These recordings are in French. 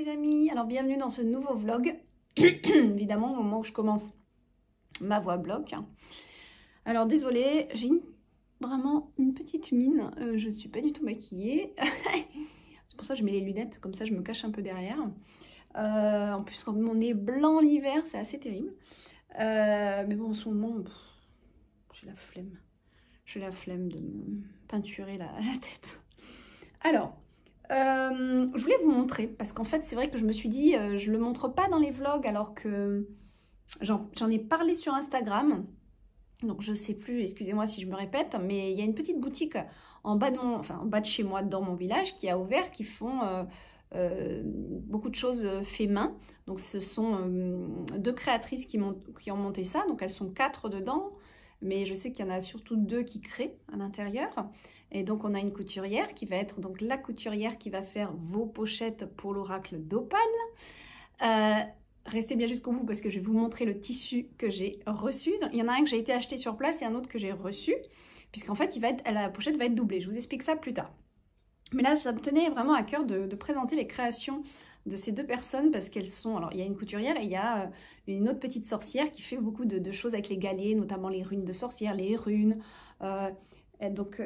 les amis, alors bienvenue dans ce nouveau vlog, évidemment au moment où je commence ma voix bloque. Alors désolée, j'ai vraiment une petite mine, je ne suis pas du tout maquillée, c'est pour ça que je mets les lunettes, comme ça je me cache un peu derrière. En plus quand mon nez est blanc l'hiver, c'est assez terrible, mais bon en ce moment, j'ai la flemme de me peinturer la tête. Alors, je voulais vous montrer, parce qu'en fait, c'est vrai que je me suis dit, je ne le montre pas dans les vlogs, alors que j'en ai parlé sur Instagram. Donc, je ne sais plus, excusez-moi si je me répète, mais il y a une petite boutique en bas de chez moi, dans mon village, qui a ouvert, qui font beaucoup de choses fait main. Donc, ce sont deux créatrices qui ont monté ça. Donc, elles sont 4 dedans, mais je sais qu'il y en a surtout 2 qui créent à l'intérieur. Et donc, on a une couturière qui va être donc la couturière qui va faire vos pochettes pour l'oracle d'Opale. Restez bien jusqu'au bout parce que je vais vous montrer le tissu que j'ai reçu. Il y en a un que j'ai été acheté sur place et un autre que j'ai reçu, puisqu'en fait, la pochette va être doublée. Je vous explique ça plus tard. Mais là, ça me tenait vraiment à cœur de présenter les créations de ces 2 personnes parce qu'elles sont... Alors, il y a une couturière et il y a une autre petite sorcière qui fait beaucoup de choses avec les galets, notamment les runes de sorcière, les runes... Donc,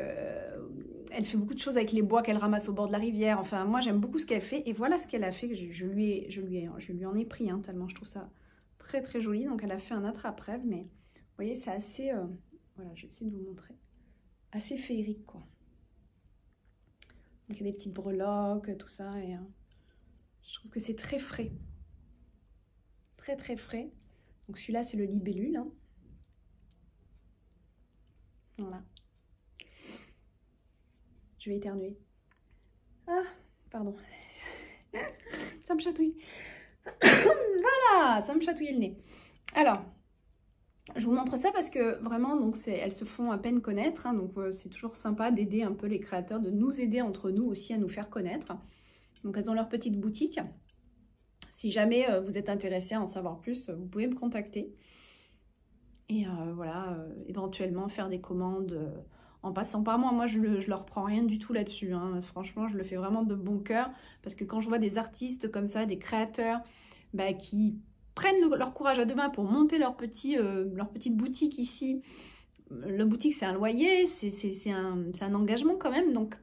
elle fait beaucoup de choses avec les bois qu'elle ramasse au bord de la rivière. Enfin, moi, j'aime beaucoup ce qu'elle fait. Et voilà ce qu'elle a fait. Je lui en ai pris, hein, tellement je trouve ça très, très joli. Donc, elle a fait un attrape-rêve. Mais, vous voyez, c'est assez... voilà, je vais essayer de vous montrer. Assez féerique, quoi. Donc, il y a des petites breloques, tout ça. Et je trouve que c'est très frais. Très, très frais. Donc, celui-là, c'est le libellule. Hein. Voilà. Je vais éternuer. Ah, pardon. Ça me chatouille. Voilà, ça me chatouille le nez. Alors, je vous montre ça parce que vraiment, donc elles se font à peine connaître. Hein, donc, c'est toujours sympa d'aider un peu les créateurs, de nous aider entre nous aussi à nous faire connaître. Donc, elles ont leur petite boutique. Si jamais vous êtes intéressé à en savoir plus, vous pouvez me contacter. Et voilà, éventuellement faire des commandes... en passant par moi, je leur prends rien du tout là-dessus. Hein. Franchement, je le fais vraiment de bon cœur. Parce que quand je vois des artistes comme ça, des créateurs, qui prennent leur courage à 2 mains pour monter leur petite boutique ici. La boutique, c'est un loyer, c'est un engagement quand même. Donc,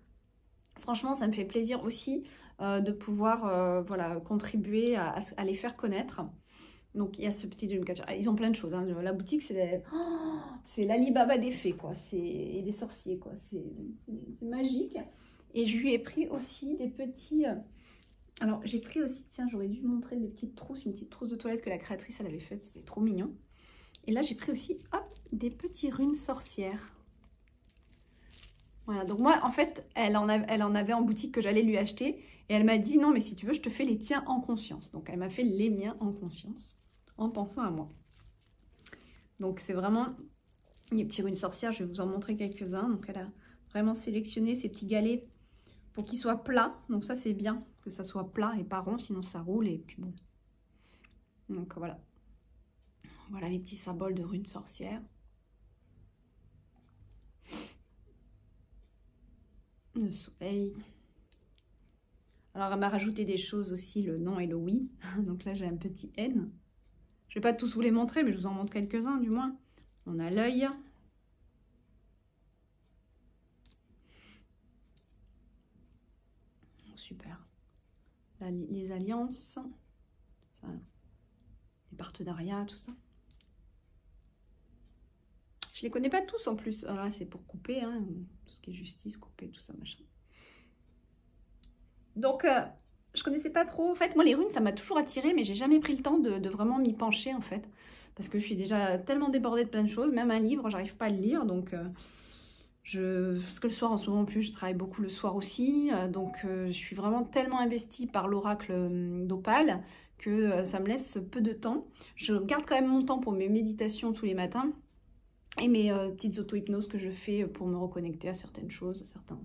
franchement, ça me fait plaisir aussi de pouvoir voilà, contribuer à les faire connaître. Donc, il y a ce petit Dreamcatcher. Ils ont plein de choses. Hein. La boutique, c'est l'Alibaba des fées, quoi. Et des sorciers, quoi. C'est magique. Et je lui ai pris aussi des petits... Alors, j'ai pris aussi... Tiens, j'aurais dû montrer des petites trousses. Une petite trousse de toilette que la créatrice, elle avait faite. C'était trop mignon. Et là, j'ai pris aussi, hop, des petits runes sorcières. Voilà. Donc, moi, en fait, elle en avait en boutique que j'allais lui acheter. Et elle m'a dit, non, mais si tu veux, je te fais les tiens en conscience. Donc, elle m'a fait les miens en conscience. En pensant à moi. Donc c'est vraiment les petits runes sorcières, je vais vous en montrer quelques-uns. Donc elle a vraiment sélectionné ces petits galets pour qu'ils soient plats. Donc ça c'est bien que ça soit plat et pas rond, sinon ça roule et puis bon. Donc voilà. Voilà les petits symboles de runes sorcières. Le soleil. Alors elle m'a rajouté des choses aussi, le non et le oui. Donc là j'ai un petit N. Je ne vais pas tous vous les montrer, mais je vous en montre quelques-uns du moins. On a l'œil. Super. Là, les alliances. Enfin, les partenariats, tout ça. Je ne les connais pas tous en plus. Alors là, c'est pour couper. Hein, tout ce qui est justice, couper, tout ça, machin. Donc... je connaissais pas trop. En fait, moi, les runes, ça m'a toujours attirée, mais j'ai jamais pris le temps de vraiment m'y pencher, en fait. Parce que je suis déjà tellement débordée de plein de choses. Même un livre, j'arrive pas à le lire. Donc, parce que le soir, en ce moment, en plus, je travaille beaucoup le soir aussi. Donc, je suis vraiment tellement investie par l'oracle d'Opale que ça me laisse peu de temps. Je garde quand même mon temps pour mes méditations tous les matins. Et mes petites auto-hypnoses que je fais pour me reconnecter à certaines choses, à certains...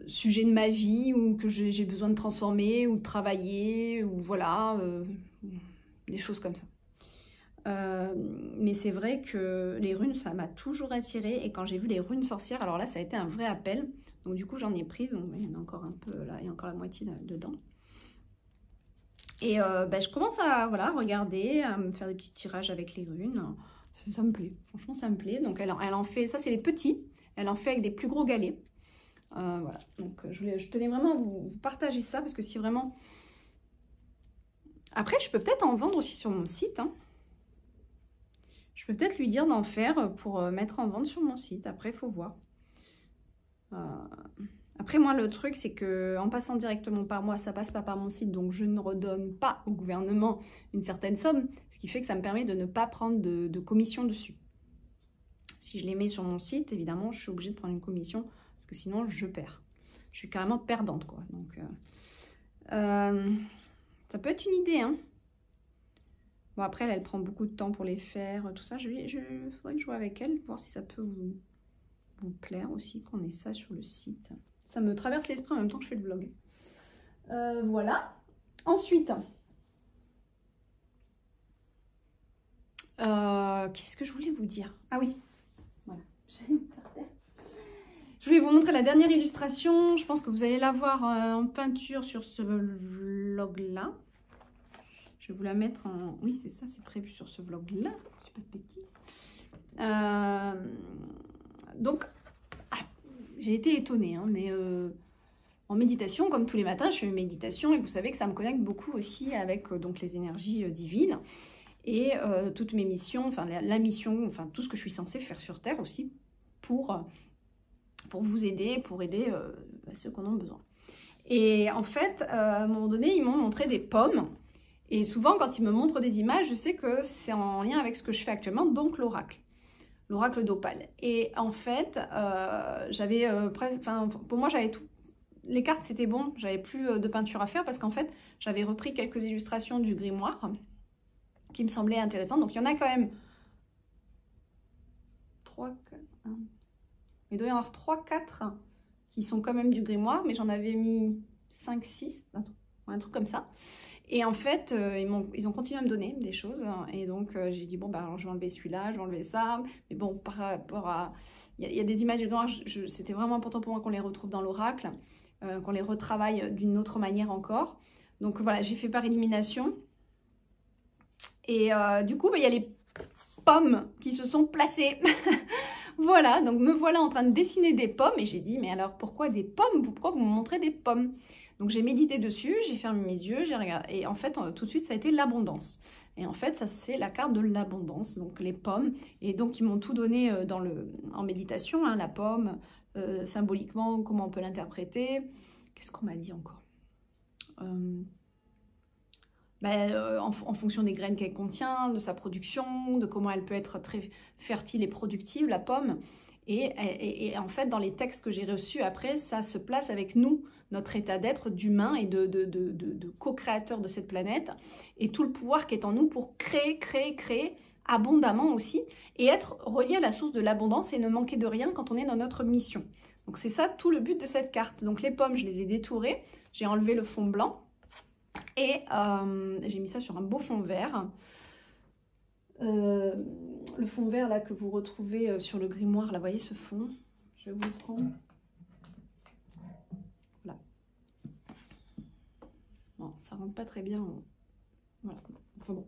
sujet de ma vie ou que j'ai besoin de transformer ou de travailler ou voilà, des choses comme ça. Mais c'est vrai que les runes, ça m'a toujours attirée et quand j'ai vu les runes sorcières, alors là, ça a été un vrai appel. Donc du coup, j'en ai prise. Donc, il y en a encore un peu là, il y a encore la moitié là, dedans. Et je commence à voilà, regarder, à me faire des petits tirages avec les runes. Ça me plaît, franchement ça me plaît. Donc elle en fait, ça c'est les petits, elle en fait avec des plus gros galets. Voilà, donc je tenais vraiment à vous partager ça parce que si vraiment... Après je peux peut-être en vendre aussi sur mon site. Hein. Je peux peut-être lui dire d'en faire pour mettre en vente sur mon site, après il faut voir. Après, moi, le truc, c'est que en passant directement par moi, ça passe pas par mon site, donc je ne redonne pas au gouvernement une certaine somme, ce qui fait que ça me permet de ne pas prendre de commission dessus. Si je les mets sur mon site, évidemment, je suis obligée de prendre une commission, parce que sinon, je perds. Je suis carrément perdante, quoi. Donc, ça peut être une idée, hein. Bon, après, elle prend beaucoup de temps pour les faire, tout ça. Faudrait que je joue avec elle, voir si ça peut vous plaire aussi, qu'on ait ça sur le site. Ça me traverse l'esprit en même temps que je fais le vlog. Voilà. Ensuite, qu'est-ce que je voulais vous dire? Ah oui, voilà. Je voulais vous montrer la dernière illustration. Je pense que vous allez la voir en peinture sur ce vlog-là. Je vais vous la mettre en... Oui, c'est ça, c'est prévu sur ce vlog-là. Je dis pas de bêtises. Donc, j'ai été étonnée, hein, mais en méditation, comme tous les matins, je fais une méditation et vous savez que ça me connecte beaucoup aussi avec donc les énergies divines et toutes mes missions, enfin la mission, enfin tout ce que je suis censée faire sur Terre aussi pour vous aider, pour aider ceux qui en ont besoin. Et en fait, à un moment donné, ils m'ont montré des pommes et souvent quand ils me montrent des images, je sais que c'est en lien avec ce que je fais actuellement, donc l'oracle. L'oracle d'Opale. Et en fait, j'avais presque... Enfin, pour moi, j'avais tout... Les cartes, c'était bon. J'avais plus de peinture à faire parce qu'en fait, j'avais repris quelques illustrations du grimoire qui me semblaient intéressantes. Donc, il y en a quand même 3, 4... Il doit y en avoir 3, 4 qui sont quand même du grimoire, mais j'en avais mis 5, 6, un truc comme ça. Et en fait, ils ont continué à me donner des choses. Et donc, j'ai dit, bon, bah, alors, je vais enlever celui-là, je vais enlever ça. Mais bon, par rapport à... Il y a des images du grimoire, c'était vraiment important pour moi qu'on les retrouve dans l'oracle, qu'on les retravaille d'une autre manière encore. Donc, voilà, j'ai fait par élimination. Et du coup, bah, il y a les pommes qui se sont placées. Voilà, donc me voilà en train de dessiner des pommes. Et j'ai dit, mais alors, pourquoi des pommes? Pourquoi vous me montrez des pommes? Donc j'ai médité dessus, j'ai fermé mes yeux, j'ai regardé, et en fait tout de suite ça a été l'abondance. Et en fait ça c'est la carte de l'abondance, donc les pommes. Et donc ils m'ont tout donné en méditation, hein, la pomme, symboliquement comment on peut l'interpréter. Qu'est-ce qu'on m'a dit encore? En fonction des graines qu'elle contient, de sa production, de comment elle peut être très fertile et productive, la pomme. Et en fait, dans les textes que j'ai reçus après, ça se place avec nous, notre état d'être d'humain et de co-créateur de cette planète, et tout le pouvoir qui est en nous pour créer abondamment aussi, et être relié à la source de l'abondance et ne manquer de rien quand on est dans notre mission. Donc c'est ça tout le but de cette carte. Donc les pommes, je les ai détourées, j'ai enlevé le fond blanc, et j'ai mis ça sur un beau fond vert. Le fond vert là que vous retrouvez sur le grimoire, là, vous voyez ce fond, je vais vous le prendre. Là. Bon, ça rentre pas très bien. Voilà. Enfin bon.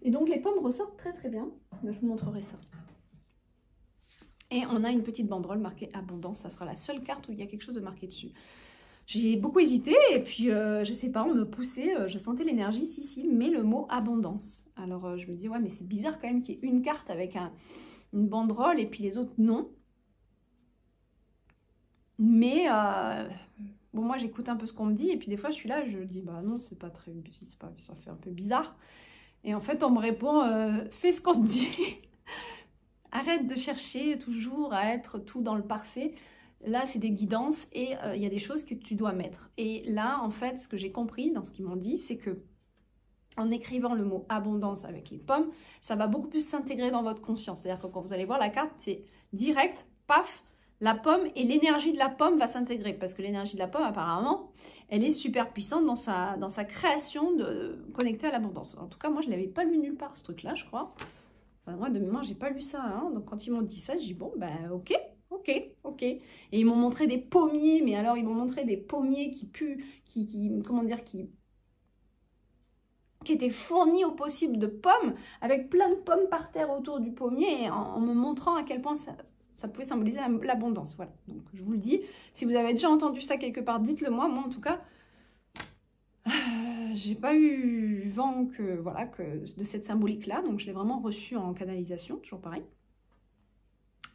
Et donc les pommes ressortent très très bien. Je vous montrerai ça. Et on a une petite banderole marquée abondance. Ça sera la seule carte où il y a quelque chose de marqué dessus. J'ai beaucoup hésité et puis, je sais pas, on me poussait, je sentais l'énergie, si, mais le mot abondance. Alors, je me dis, ouais, mais c'est bizarre quand même qu'il y ait une carte avec une banderole et puis les autres, non. Mais, bon, moi, j'écoute un peu ce qu'on me dit et puis des fois, je suis là, je dis, bah non, c'est pas très, ça fait un peu bizarre. Et en fait, on me répond, fais ce qu'on te dit. Arrête de chercher toujours à être tout dans le parfait. Là, c'est des guidances et il y a des choses que tu dois mettre. Et là, en fait, ce que j'ai compris dans ce qu'ils m'ont dit, c'est que en écrivant le mot abondance avec les pommes, ça va beaucoup plus s'intégrer dans votre conscience. C'est-à-dire que quand vous allez voir la carte, c'est direct, paf, la pomme et l'énergie de la pomme va s'intégrer. Parce que l'énergie de la pomme, apparemment, elle est super puissante dans sa création connectée à l'abondance. En tout cas, moi, je ne l'avais pas lu nulle part, ce truc-là, je crois. Enfin, moi, de mémoire, j'ai pas lu ça. Hein. Donc, quand ils m'ont dit ça, j'ai dit, bon, ben, ok. Ok, ok. Et ils m'ont montré des pommiers, mais alors ils m'ont montré des pommiers qui puent, comment dire, qui étaient fournis au possible de pommes, avec plein de pommes par terre autour du pommier, en me montrant à quel point ça pouvait symboliser l'abondance. Voilà, donc je vous le dis, si vous avez déjà entendu ça quelque part, dites-le moi. Moi en tout cas, j'ai pas eu vent de cette symbolique-là, donc je l'ai vraiment reçue en canalisation, toujours pareil.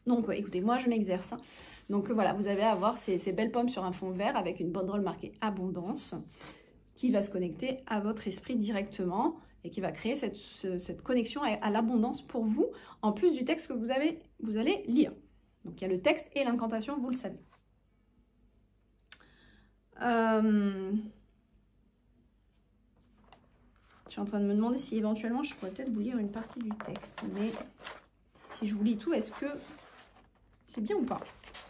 Donc écoutez, moi je m'exerce. Hein. Donc voilà, vous avez à voir ces belles pommes sur un fond vert avec une banderole marquée abondance qui va se connecter à votre esprit directement et qui va créer cette connexion à l'abondance pour vous, en plus du texte que vous allez lire. Donc il y a le texte et l'incantation, vous le savez. Je suis en train de me demander si éventuellement je pourrais peut-être vous lire une partie du texte, mais si je vous lis tout, est-ce que c'est bien ou pas?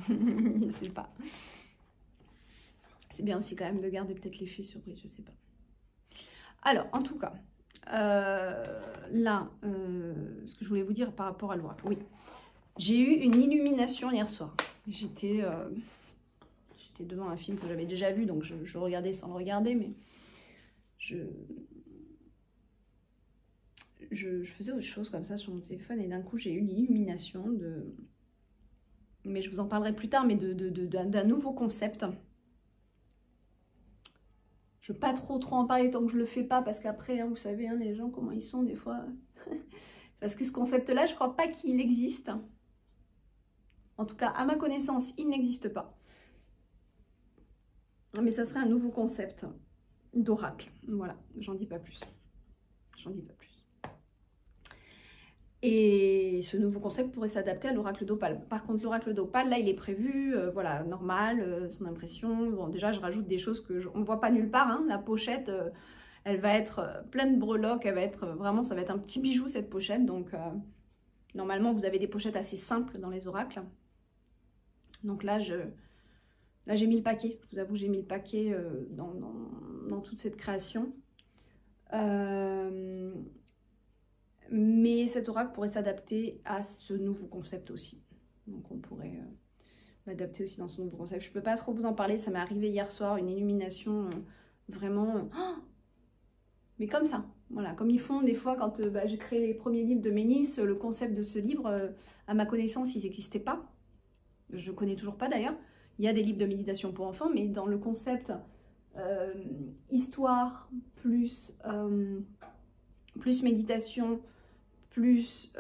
Je ne sais pas. C'est bien aussi quand même de garder peut-être l'effet surprise, je ne sais pas. Alors, en tout cas, là, ce que je voulais vous dire par rapport à l'oracle, oui. J'ai eu une illumination hier soir. J'étais devant un film que j'avais déjà vu, donc je regardais sans le regarder, mais je faisais autre chose comme ça sur mon téléphone, et d'un coup, j'ai eu l'illumination de... Mais je vous en parlerai plus tard, mais d'un nouveau concept. Je ne veux pas trop en parler tant que je ne le fais pas, parce qu'après, hein, vous savez, hein, les gens, comment ils sont des fois. Parce que ce concept-là, je ne crois pas qu'il existe. En tout cas, à ma connaissance, il n'existe pas. Mais ça serait un nouveau concept d'oracle. Voilà, j'en dis pas plus. J'en dis pas plus. Et ce nouveau concept pourrait s'adapter à l'oracle d'Opale. Par contre, l'oracle d'Opale, là, il est prévu, voilà, normal, son impression. Bon, déjà, je rajoute des choses qu'on ne voit pas nulle part. Hein. La pochette, elle va être pleine de breloques. Elle va être vraiment, ça va être un petit bijou, cette pochette. Donc, normalement, vous avez des pochettes assez simples dans les oracles. Donc là, j'ai mis le paquet. Je vous avoue, j'ai mis le paquet dans toute cette création. Mais cet oracle pourrait s'adapter à ce nouveau concept aussi. Donc on pourrait l'adapter aussi dans ce nouveau concept. Je ne peux pas trop vous en parler, ça m'est arrivé hier soir, une illumination vraiment... mais comme ça, voilà, comme ils font des fois quand j'ai créé les premiers livres de Ménis, le concept de ce livre, à ma connaissance, il n'existait pas. Je ne connais toujours pas d'ailleurs. Il y a des livres de méditation pour enfants, mais dans le concept histoire plus méditation, plus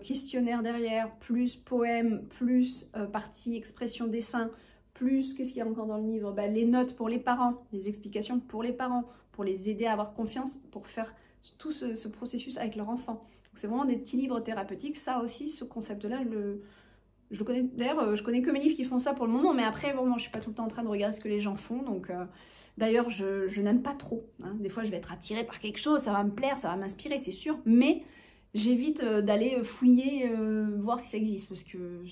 questionnaire derrière, plus poème, plus partie expression dessin, plus, qu'est-ce qu'il y a encore dans le livre? Les notes pour les parents, les explications pour les parents, pour les aider à avoir confiance, pour faire tout ce processus avec leur enfant. C'est vraiment des petits livres thérapeutiques. Ça aussi, ce concept-là, je le connais. D'ailleurs, je connais que mes livres qui font ça pour le moment, mais après, bon, moi, je suis pas tout le temps en train de regarder ce que les gens font, donc... D'ailleurs, je n'aime pas trop. Hein. Des fois, je vais être attirée par quelque chose, ça va me plaire, ça va m'inspirer, c'est sûr. Mais j'évite d'aller fouiller, voir si ça existe. Parce que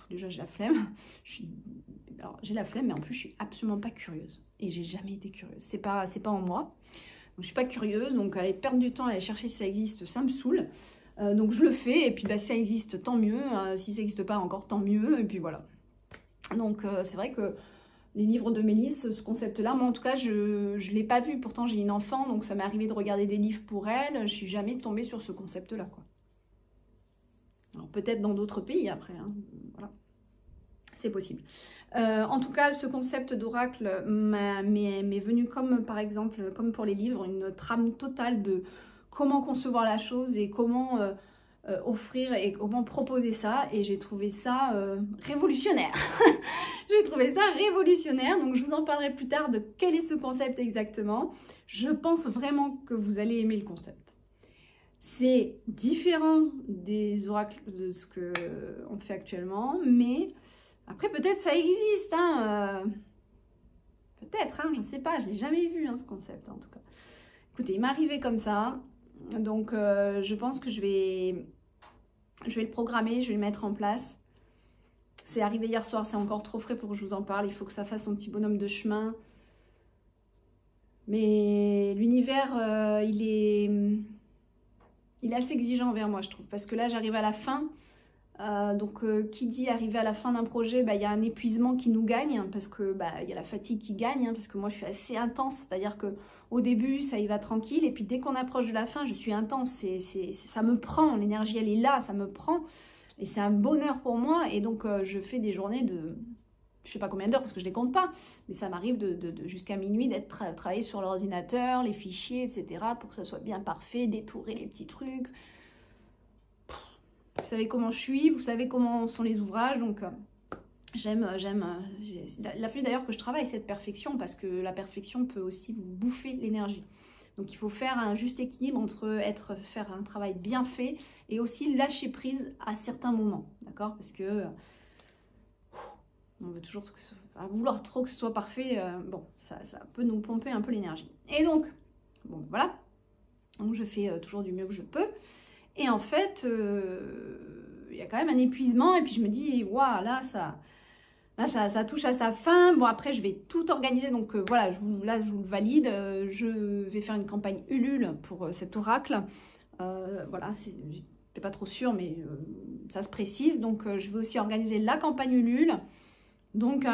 déjà, j'ai la flemme. Alors, j'ai la flemme, mais en plus, je suis absolument pas curieuse. Et j'ai jamais été curieuse. C'est pas en moi. Donc, je suis pas curieuse. Donc, aller perdre du temps, aller chercher si ça existe, ça me saoule. Donc, je le fais. Et puis, si ça existe, tant mieux. Si ça n'existe pas encore, tant mieux. Et puis, voilà. Donc, c'est vrai que les livres de Mélis, ce concept-là, moi en tout cas, je ne l'ai pas vu. Pourtant, j'ai une enfant, donc ça m'est arrivé de regarder des livres pour elle. Je ne suis jamais tombée sur ce concept-là, quoi. Alors peut-être dans d'autres pays après, hein. Voilà. C'est possible. En tout cas, ce concept d'oracle m'est venu comme, par exemple, comme pour les livres, une trame totale de comment concevoir la chose et comment... offrir et comment proposer ça, et j'ai trouvé ça révolutionnaire. J'ai trouvé ça révolutionnaire, donc je vous en parlerai plus tard de quel est ce concept exactement. Je pense vraiment que vous allez aimer le concept. C'est différent des oracles de ce qu'on fait actuellement, mais après peut-être ça existe, hein, peut-être, hein, je ne sais pas, je ne l'ai jamais vu, hein, ce concept en tout cas. Écoutez, il m'est arrivé comme ça. Donc, je pense que je vais le programmer, je vais le mettre en place. C'est arrivé hier soir, c'est encore trop frais pour que je vous en parle. Il faut que ça fasse son petit bonhomme de chemin. Mais l'univers, il est assez exigeant envers moi, je trouve. Parce que là, j'arrive à la fin Donc, qui dit arriver à la fin d'un projet, bah, y a un épuisement qui nous gagne, parce que bah, y a la fatigue qui gagne, hein, parce que moi, je suis assez intense. C'est-à-dire qu'au début, ça y va tranquille, et puis dès qu'on approche de la fin, je suis intense. Ça me prend, l'énergie, elle est là, ça me prend. Et c'est un bonheur pour moi. Et donc, je fais des journées de... Je sais pas combien d'heures, parce que je les compte pas. Mais ça m'arrive jusqu'à minuit d'être travailler sur l'ordinateur, les fichiers, etc. pour que ça soit bien parfait, détourer les petits trucs. Vous savez comment je suis, vous savez comment sont les ouvrages, donc j'aime. Il a fallu d'ailleurs que je travaille cette perfection, parce que la perfection peut aussi vous bouffer l'énergie. Donc il faut faire un juste équilibre entre faire un travail bien fait et aussi lâcher prise à certains moments, d'accord? Parce que on veut toujours à vouloir trop que ce soit parfait, bon, ça peut nous pomper un peu l'énergie. Et donc, bon, voilà, donc je fais toujours du mieux que je peux. Et en fait, il y a quand même un épuisement. Et puis je me dis, waouh, là, ça touche à sa fin. Bon, après, je vais tout organiser. Donc voilà, là, je vous le valide. Je vais faire une campagne Ulule pour cet oracle. Voilà, je n'étais pas trop sûre, mais ça se précise. Donc je vais aussi organiser la campagne Ulule. Donc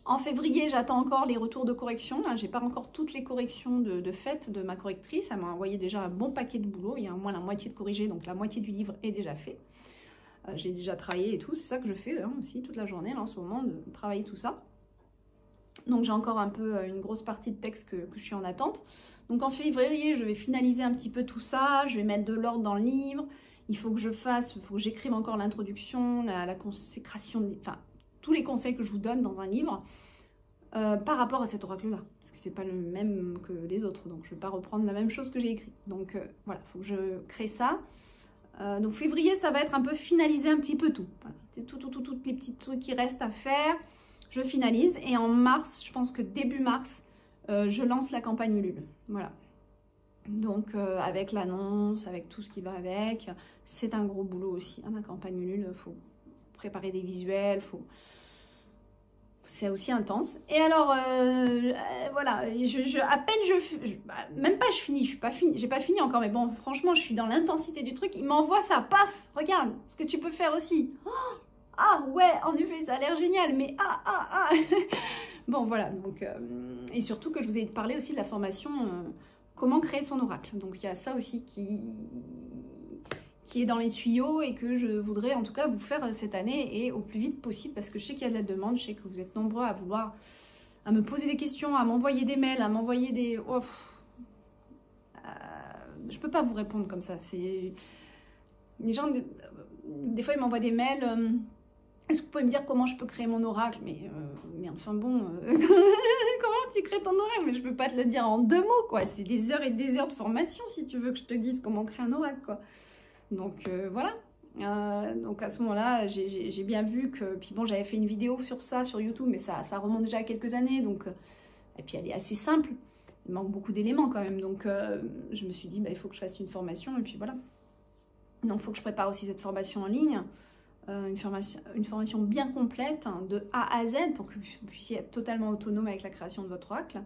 en février, j'attends encore les retours de correction. Je n'ai pas encore toutes les corrections de fait de ma correctrice. Elle m'a envoyé déjà un bon paquet de boulot. Il y a au moins la moitié de corrigé, donc la moitié du livre est déjà fait. J'ai déjà travaillé et tout. C'est ça que je fais aussi toute la journée là, en ce moment, de travailler tout ça. Donc j'ai encore un peu une grosse partie de texte que je suis en attente. Donc en février, je vais finaliser un petit peu tout ça. Je vais mettre de l'ordre dans le livre. Il faut que j'écrive encore l'introduction, la consécration, enfin tous les conseils que je vous donne dans un livre par rapport à cet oracle-là. Parce que c'est pas le même que les autres. Donc je ne vais pas reprendre la même chose que j'ai écrit. Donc voilà, il faut que je crée ça. Donc février, ça va être un peu finaliser un petit peu tout. Voilà. C'est tous les petits trucs qui restent à faire. Je finalise. Et en mars, je pense que début mars, je lance la campagne Ulule. Voilà. Donc avec l'annonce, avec tout ce qui va avec. C'est un gros boulot aussi, hein, la campagne Ulule. Il faut préparer des visuels, c'est aussi intense. Et alors, voilà, à peine même pas je finis, j'ai pas fini encore, mais bon, franchement, je suis dans l'intensité du truc. Il m'envoie ça, paf, regarde, ce que tu peux faire aussi. Oh, ah ouais, en effet, ça a l'air génial, mais Bon, voilà, donc, et surtout que je vous ai parlé aussi de la formation comment créer son oracle. Donc, il y a ça aussi qui est dans les tuyaux et que je voudrais en tout cas vous faire cette année et au plus vite possible, parce que je sais qu'il y a de la demande, je sais que vous êtes nombreux à me poser des questions, à m'envoyer des mails, à m'envoyer des... Oh, je peux pas vous répondre comme ça. Les gens, des fois ils m'envoient des mails, est-ce que vous pouvez me dire comment je peux créer mon oracle? Mais enfin bon, comment tu crées ton oracle? Mais je peux pas te le dire en 2 mots, quoi. C'est des heures et des heures de formation si tu veux que je te dise comment créer un oracle, quoi. Donc voilà, donc à ce moment-là, j'ai bien vu que, puis bon, j'avais fait une vidéo sur ça sur YouTube, mais ça remonte déjà à quelques années, donc, et puis elle est assez simple, il manque beaucoup d'éléments quand même, donc je me suis dit, bah, il faut que je fasse une formation, et puis voilà. Donc il faut que je prépare aussi cette formation en ligne, une formation bien complète, hein, de A à Z, pour que vous puissiez être totalement autonome avec la création de votre oracle.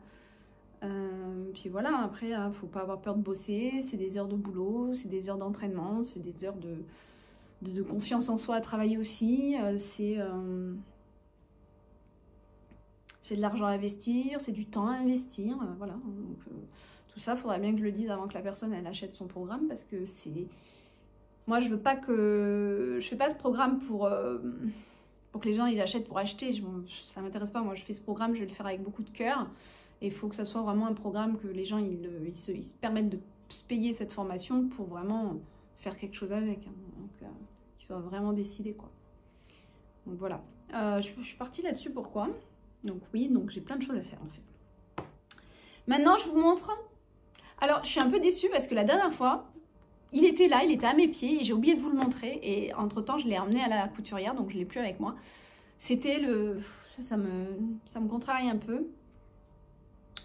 Puis voilà, après, il ne faut pas avoir peur de bosser, c'est des heures de boulot, c'est des heures d'entraînement, c'est des heures de confiance en soi à travailler aussi, c'est de l'argent à investir, c'est du temps à investir, voilà. Donc, tout ça, il faudrait bien que je le dise avant que la personne elle achète son programme, parce que c'est... Moi, je veux pas que... Je fais pas ce programme pour que les gens ils achètent pour acheter, ça m'intéresse pas. Moi, je fais ce programme, je vais le faire avec beaucoup de cœur. Et il faut que ça soit vraiment un programme que les gens ils se permettent de se payer cette formation pour vraiment faire quelque chose avec. Hein. Donc, qu'ils soient vraiment décidés, quoi. Donc voilà. Je suis partie là-dessus, pourquoi? Donc oui, donc j'ai plein de choses à faire en fait. Maintenant, je vous montre. Alors, je suis un peu déçue parce que la dernière fois, il était là, il était à mes pieds et j'ai oublié de vous le montrer. Et entre-temps, je l'ai emmené à la couturière, donc je ne l'ai plus avec moi. C'était le... Ça me contrarie un peu.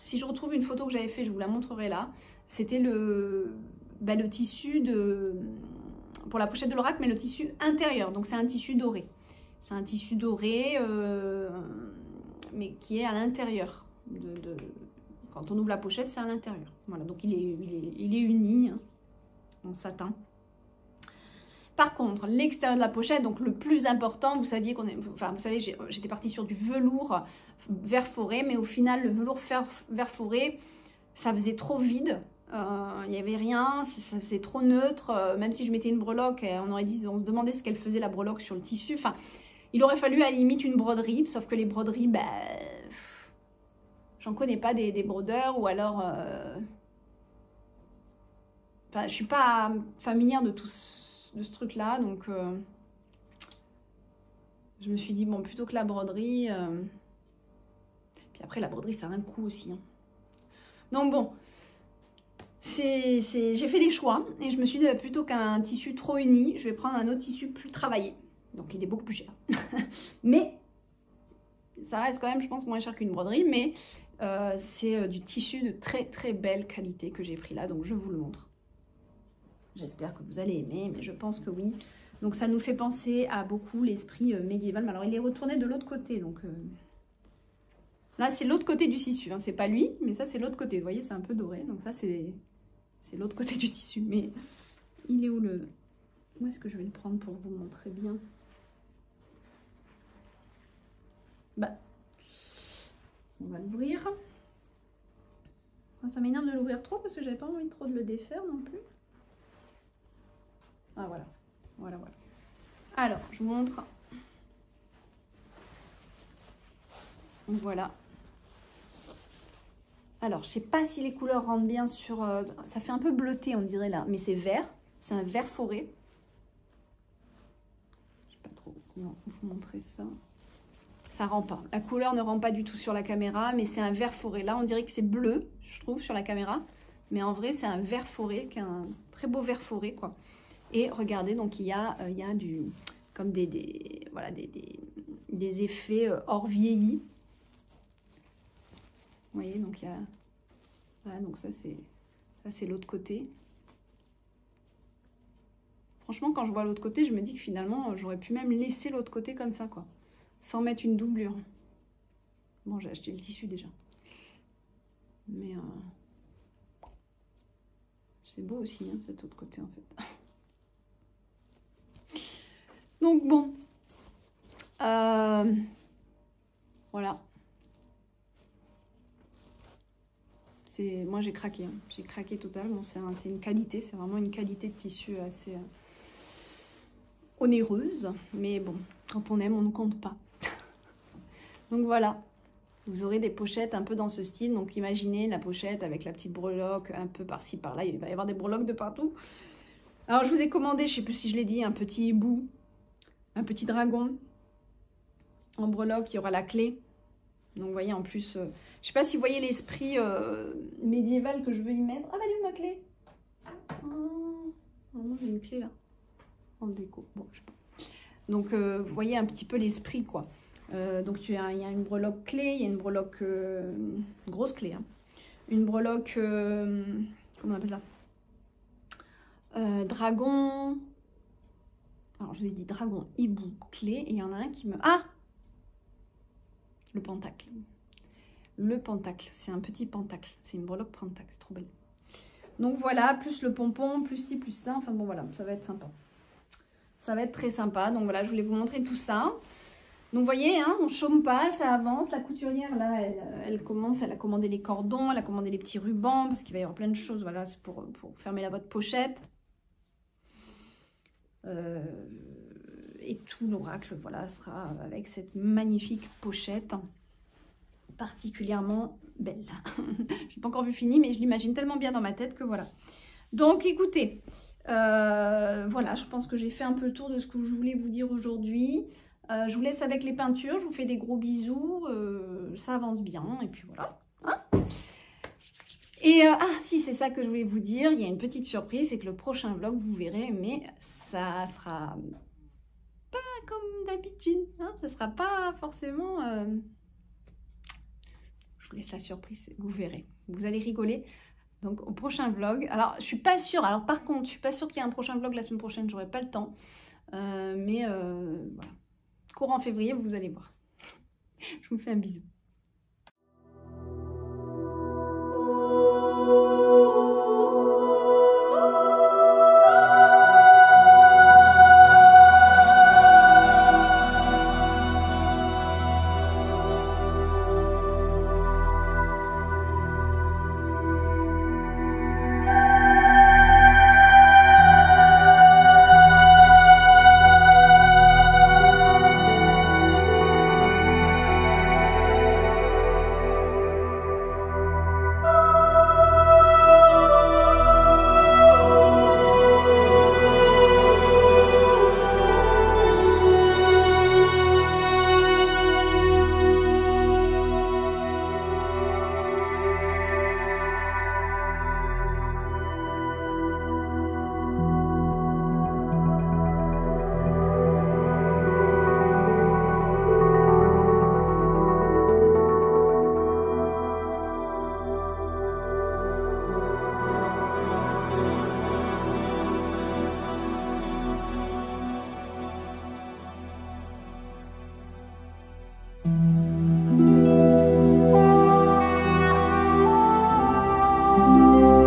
Si je retrouve une photo que j'avais fait, je vous la montrerai là. C'était le tissu pour la pochette de l'oracle, mais le tissu intérieur. Donc c'est un tissu doré. C'est un tissu doré, mais qui est à l'intérieur. Quand on ouvre la pochette, c'est à l'intérieur. Voilà, donc il est uni, hein, en satin. Par contre, l'extérieur de la pochette, donc le plus important, vous saviez enfin, vous savez, j'étais partie sur du velours vert forêt, mais au final, le velours vert forêt, ça faisait trop vide. Il n'y avait rien, ça faisait trop neutre. Même si je mettais une breloque, on se demandait ce qu'elle faisait la breloque sur le tissu. Enfin, il aurait fallu à la limite une broderie, sauf que les broderies, ben, j'en connais pas des brodeurs, ou alors... Enfin, je suis pas familière de ce truc-là, donc je me suis dit, bon, plutôt que la broderie... Puis après, la broderie, ça a un coût aussi. Hein. Donc bon, j'ai fait des choix, et je me suis dit, plutôt qu'un tissu trop uni, je vais prendre un autre tissu plus travaillé. Donc il est beaucoup plus cher. Mais, ça reste quand même, je pense, moins cher qu'une broderie, mais c'est du tissu de très très belle qualité que j'ai pris là, donc je vous le montre. J'espère que vous allez aimer, mais je pense que oui. Donc ça nous fait penser à beaucoup l'esprit médiéval. Mais alors il est retourné de l'autre côté, donc... Là c'est l'autre côté du tissu, hein. C'est pas lui, mais ça c'est l'autre côté. Vous voyez, c'est un peu doré, donc ça c'est l'autre côté du tissu. Mais il est où le... Où est-ce que je vais le prendre pour vous montrer bien? Bah, on va l'ouvrir. Ça m'énerve de l'ouvrir trop parce que j'avais pas envie trop de le défaire non plus. Ah voilà, voilà, voilà. Alors, je vous montre. Voilà. Alors, je sais pas si les couleurs rentrent bien sur... ça fait un peu bleuté, on dirait là, mais c'est vert. C'est un vert forêt. Je sais pas trop comment vous montrer ça. Ça rend pas. La couleur ne rend pas du tout sur la caméra, mais c'est un vert forêt. Là, on dirait que c'est bleu, je trouve, sur la caméra. Mais en vrai, c'est un vert forêt, qui est un très beau vert forêt, quoi. Et regardez, donc il y a du... comme voilà, des effets hors vieilli. Vous voyez, donc il y a... Voilà, donc ça c'est l'autre côté. Franchement, quand je vois l'autre côté, je me dis que finalement, j'aurais pu même laisser l'autre côté comme ça, quoi. Sans mettre une doublure. Bon, j'ai acheté le tissu déjà. Mais... c'est beau aussi, hein, cet autre côté, en fait. Donc, bon. Voilà. Moi, j'ai craqué. Hein. J'ai craqué totalement. C'est une qualité. C'est vraiment une qualité de tissu assez onéreuse. Mais bon, quand on aime, on ne compte pas. Donc, voilà. Vous aurez des pochettes un peu dans ce style. Donc, imaginez la pochette avec la petite breloque un peu par-ci, par-là. Il va y avoir des breloques de partout. Alors, je vous ai commandé, je ne sais plus si je l'ai dit, un petit hibou, un petit dragon en breloque. Il y aura la clé. Donc, vous voyez, en plus, je ne sais pas si vous voyez l'esprit médiéval que je veux y mettre. Ah, bah, elle est où ma clé? Oh, non, j'ai une clé là. En déco. Bon, je sais pas. Donc, vous voyez un petit peu l'esprit, quoi. Donc, il y a une breloque clé, il y a une breloque, grosse clé. Hein. Une breloque, comment on appelle ça? Dragon. Alors, je vous ai dit dragon, hibou, clé. Et il y en a un qui me... Ah! Le pentacle. Le pentacle, c'est un petit pentacle. C'est une breloque pentacle, c'est trop belle. Donc voilà, plus le pompon, plus ci, plus ça. Enfin bon, voilà, ça va être sympa. Ça va être très sympa. Donc voilà, je voulais vous montrer tout ça. Donc vous voyez, hein, on chôme pas, ça avance. La couturière, là, elle commence, elle a commandé les cordons, elle a commandé les petits rubans, parce qu'il va y avoir plein de choses. Voilà, c'est pour fermer votre pochette. Et tout l'oracle, voilà, sera avec cette magnifique pochette particulièrement belle. Je n'ai pas encore vu fini, mais je l'imagine tellement bien dans ma tête que voilà. Donc écoutez, voilà, je pense que j'ai fait un peu le tour de ce que je voulais vous dire aujourd'hui. Je vous laisse avec les peintures, je vous fais des gros bisous, ça avance bien, et puis voilà. Hein, et si, c'est ça que je voulais vous dire, il y a une petite surprise, c'est que le prochain vlog, vous verrez, mais ça sera pas comme d'habitude, hein, ça sera pas forcément... Je vous laisse la surprise, vous verrez, vous allez rigoler. Donc au prochain vlog, alors je suis pas sûre, alors par contre, je suis pas sûre qu'il y ait un prochain vlog la semaine prochaine, j'aurai pas le temps, mais voilà, courant février, vous allez voir. Je vous fais un bisou. Ciao.